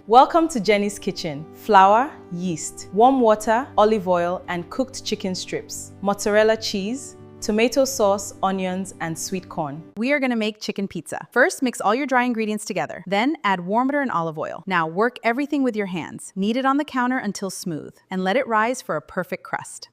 Welcome to Jenny's Kitchen. Flour, yeast, warm water, olive oil, and cooked chicken strips, mozzarella cheese, tomato sauce, onions, and sweet corn. We are gonna make chicken pizza. First, mix all your dry ingredients together. Then add warm butter and olive oil. Now work everything with your hands. Knead it on the counter until smooth, and let it rise for a perfect crust.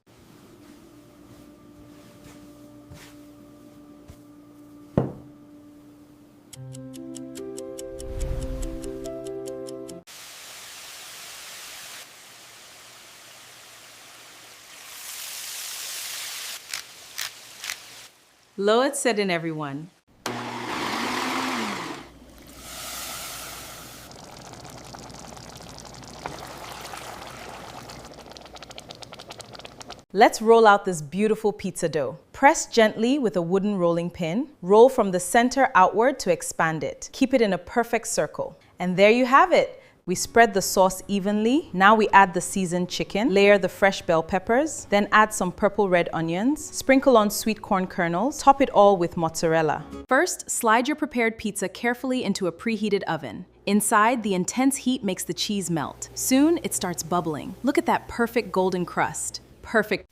Lowered set in, everyone. Let's roll out this beautiful pizza dough. Press gently with a wooden rolling pin. Roll from the center outward to expand it. Keep it in a perfect circle. And there you have it. We spread the sauce evenly. Now we add the seasoned chicken, layer the fresh bell peppers, then add some purple red onions, sprinkle on sweet corn kernels, top it all with mozzarella. First, slide your prepared pizza carefully into a preheated oven. Inside, the intense heat makes the cheese melt. Soon, it starts bubbling. Look at that perfect golden crust. Perfect.